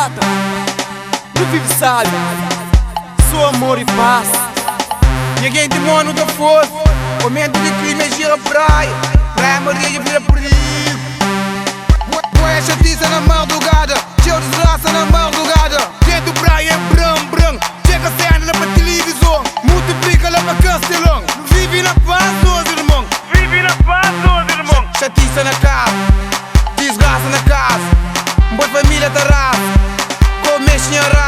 prata, não vive sabe, só amor e paz. Ninguém de mono da força, momento de crime é gira praia, praia Maria vira perigo. Põe a chatiça na madrugada, cheio de desgraça na madrugada. Dentro praia é bram, chega a cena para televisão, multiplica lá para Castelão. Vive na paz, meus irmãos, vive na paz, meus irmãos. Chatiça na casa, desgraça na casa, boa família tá raça, come senhora.